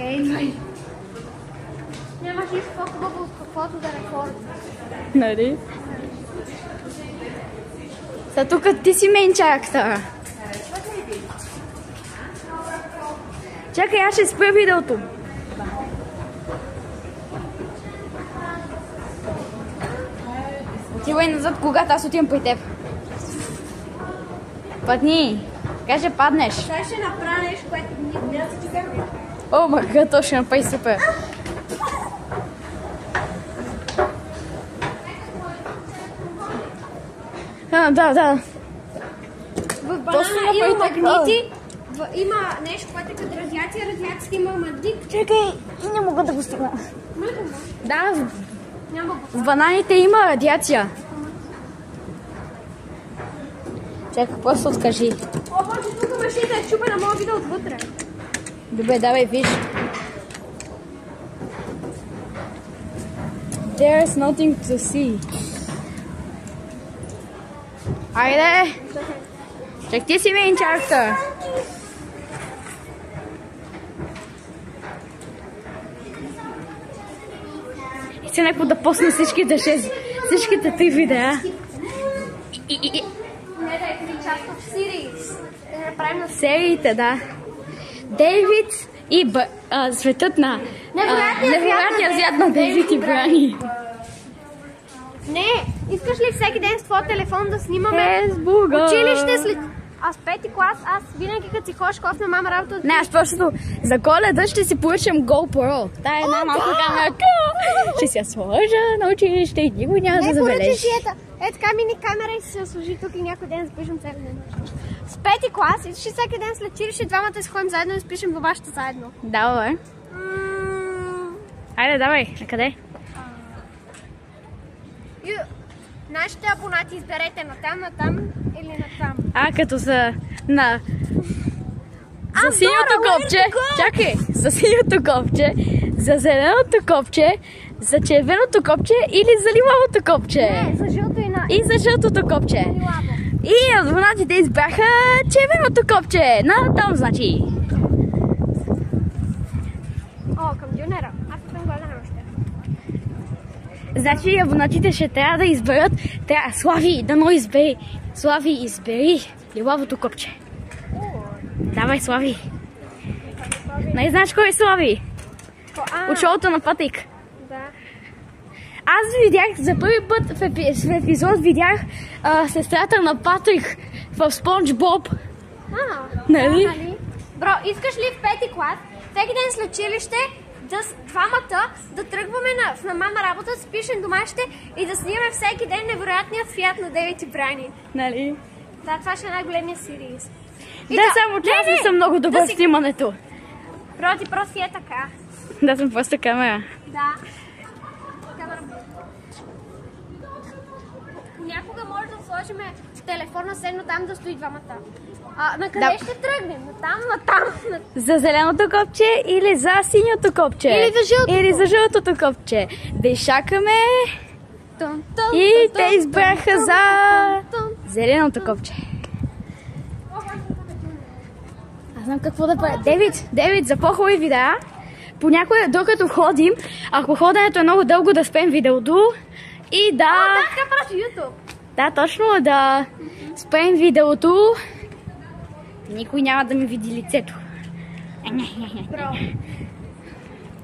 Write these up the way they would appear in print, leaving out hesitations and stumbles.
Чакай. Нямаш нищо по-хубаво от каквото да рекорд. Нали? Са тук ти си мейн чарактера. Чакай, аз ще спра видеото. Отивай назад, когато аз отивам при теб. Падни. Как ще паднеш? Сега ще направя нещо, което не да си чекаме. О, мага, то ще направи супер. Да. В банана има магнити, има нещо, което е като радиация, радиацията има магнит. Чакай, не мога да го стигна. Да, в бананите има радиация. Чакай, просто откажи. О, боже, тук машината е чупена, мога вида отвътре. Добре, давай, виж. There's nothing to see. Айде! Чак ти си мейн чарактер. И се някой да посне всичките 3 видеа. Не, да е част от series. Да направим на Сериите, да. Дейвид и светът на невероятния свят на Дейвид и Брани. Не, искаш ли всеки ден с твоя телефон да снимаме Фейсбука. училище след... Аз 5-ти клас, аз винаги като си ходиш кофна мама работа... Не, аз просто за Коледа ще си поръчам GoPro. Та е една малка камера. Ще си я сложа на училище и никой няма да забележи. Не, поръчаш и ета. Е така мини камера и си се служи тук и някой ден запишем цели ден. С 5-ти клас и всеки ден след училище двамата си ходим заедно и спишем във вашата заедно. Да, бе. Айде, давай. На къде? Нашите абонати изберете натам или натам. Като са на... За синьото копче. Чакай. За синьото копче. За зеленото копче. За червеното копче или за лилавото копче? Не, за жълто и за жълтото копче. И абонатите избраха червеното копче. Натам, значи. О, към дюнера. Аз съм гладена още. Значи абонатите ще трябва да изберат. Слави, дано избери. Слави, избери лилавото копче. Давай, Слави. Не знаеш кой е Слави? От шоуто на Патрик. Да. Аз видях за първи път в епизод видях сестрата на Патрик в Спонж Боб. Нали? Бро, искаш ли в 5-ти клас всеки ден след училище двамата да тръгваме на мама работа, да спишем домашните и да снимаме всеки ден невероятният свят на Дейвид и Брани. Нали? Да, това ще е най-големия сириз. Да, само че аз не съм много добър в снимането. Бро, ти просто е така. Да, съм просто камера. Да. Камера. Понякога може да сложим телефона седно там да стои двамата. На къде ще тръгнем? Натам. За зеленото копче или за синьото копче? Или за жълтото копче. Да изчакаме. И те избраха за зеленото копче. Аз знам какво да правя. Дейвид, за по-хубави видеа. Понякога, докато ходим, ако ходенето е много дълго, да спрем видеото. И да... така просто YouTube. Да, точно, да спрем видеото. Никой няма да ми види лицето.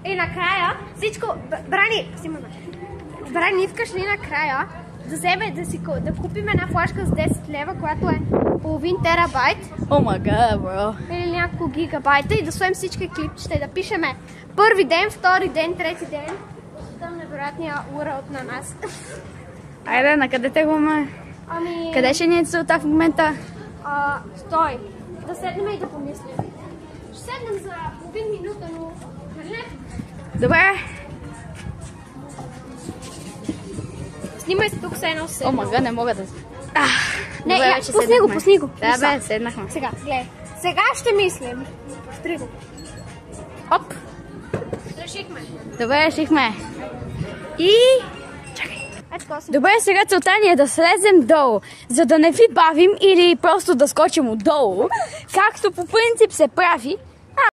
И накрая всичко... Брани, искаш ли накрая да вземе да купим една флашка с 10 лева, която е половин терабайт? О май гад, бро. Или няколко гигабайта и да своем всички клипчета и да пишеме първи ден, втори ден, трети ден. Там невероятния урод на нас. Айде, на къде те го ме? Къде ще ни е целта в момента? Стой. Да седнем и да помислим. Ще седнем за половин минута, но... Добре. Снимай се тук с едно седно. О мага, не мога да... Не, пусни го. Да бе, седнахме. Сега, гледай. Сега ще мислим. Спри го. Оп. Решихме. Добре, решихме. И... Чакай. Добре, сега целта ни е да слезем долу, за да не ви бавим или просто да скочим отдолу, както по принцип се прави